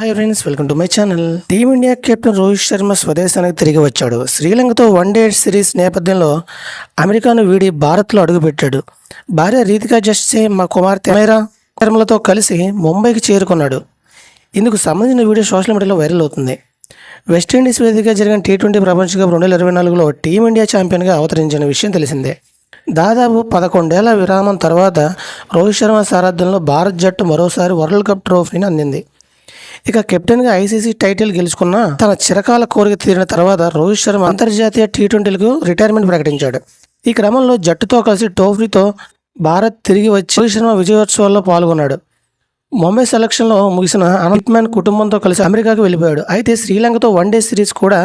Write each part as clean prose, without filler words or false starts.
Hi friends, welcome to my channel. Team India captain Rohit Sharma స్వదేశానికి తిరిగి వచ్చాడు. శ్రీలంకతో వన్డే సిరీస్ నేపథ్యంలో అమెరికాను వీడి భారత్లో అడుగుపెట్టాడు. భార్య రీతికా జస్సే మా కుమార్తె మైరా శర్మలతో కలిసి ముంబైకి చేరుకున్నాడు. ఇందుకు సంబంధించిన వీడియో సోషల్ మీడియాలో వైరల్ అవుతుంది. వెస్టిండీస్ వేదికగా జరిగిన T20 ప్రపంచ కప్ 2024లో టీమిండియా ఛాంపియన్గా అవతరించిన విషయం తెలిసిందే. దాదాపు 11 ఏళ్ల విరామం తర్వాత రోహిత్ శర్మ సారథ్యంలో భారత్ జట్టు మరోసారి వరల్డ్ కప్ ట్రోఫీని అందింది. ఇక కెప్టెన్గా ఐసీసీ టైటిల్ గెలుచుకున్న తన చిరకాల కోరిక తీరిన తర్వాత రోహిత్ శర్మ అంతర్జాతీయ T20లకు రిటైర్మెంట్ ప్రకటించాడు. ఈ క్రమంలో జట్టుతో కలిసి ట్రోఫీతో భారత్ తిరిగి వచ్చి రోహిత్ శర్మ విజయోత్సవాల్లో పాల్గొన్నాడు. ముంబై సెలక్షన్లో ముగిసిన అనంత్ కుటుంబంతో కలిసి అమెరికాకు వెళ్ళిపోయాడు. అయితే శ్రీలంకతో వన్డే సిరీస్ కూడా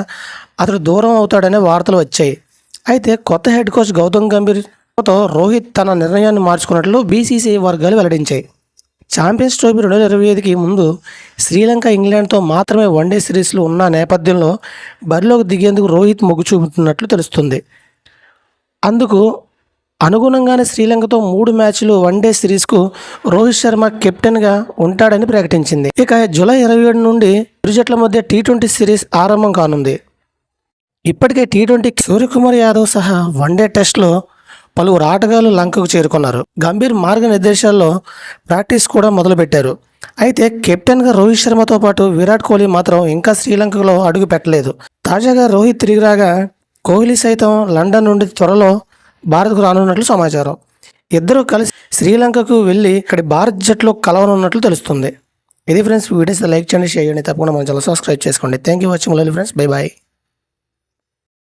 అతడు దూరం అవుతాడనే వార్తలు వచ్చాయి. అయితే కొత్త హెడ్ కోచ్ గౌతమ్ గంభీర్తో రోహిత్ తన నిర్ణయాన్ని మార్చుకున్నట్లు బీసీసీఐ వర్గాలు వెల్లడించాయి. ఛాంపియన్స్ ట్రోఫీ 2025కి ముందు శ్రీలంక ఇంగ్లాండ్తో మాత్రమే వన్డే సిరీస్లు ఉన్న నేపథ్యంలో బరిలోకి దిగేందుకు రోహిత్ మొగ్గు చూపుతున్నట్లు తెలుస్తుంది. అందుకు అనుగుణంగానే శ్రీలంకతో 3 మ్యాచ్లు వన్డే సిరీస్కు రోహిత్ శర్మ కెప్టెన్గా ఉంటాడని ప్రకటించింది. ఇక జూలై 27 నుండి ఇరు జట్ల మధ్య T20 సిరీస్ ఆరంభం కానుంది. ఇప్పటికే T20 సూర్యకుమార్ యాదవ్ సహా వన్డే టెస్ట్లో పలువురు ఆటగాళ్లు లంకకు చేరుకున్నారు. గంభీర్ మార్గనిర్దేశాల్లో ప్రాక్టీస్ కూడా మొదలుపెట్టారు. అయితే కెప్టెన్గా రోహిత్ శర్మతో పాటు విరాట్ కోహ్లీ మాత్రం ఇంకా శ్రీలంకలో అడుగు పెట్టలేదు. తాజాగా రోహిత్ తిరిగి రాగా కోహ్లీ సైతం లండన్ నుండి త్వరలో భారత్కు రానున్నట్లు సమాచారం. ఇద్దరూ కలిసి శ్రీలంకకు వెళ్ళి ఇక్కడి భారత్ జట్లో కలవనున్నట్లు తెలుస్తుంది. ఇది ఫ్రెండ్స్, వీడియోస్ లైక్ చేయండి, షేర్ చేయండి, తప్పకుండా మన ఛానల్ సబ్స్క్రైబ్ చేసుకోండి. Thank you watching friends, bye bye.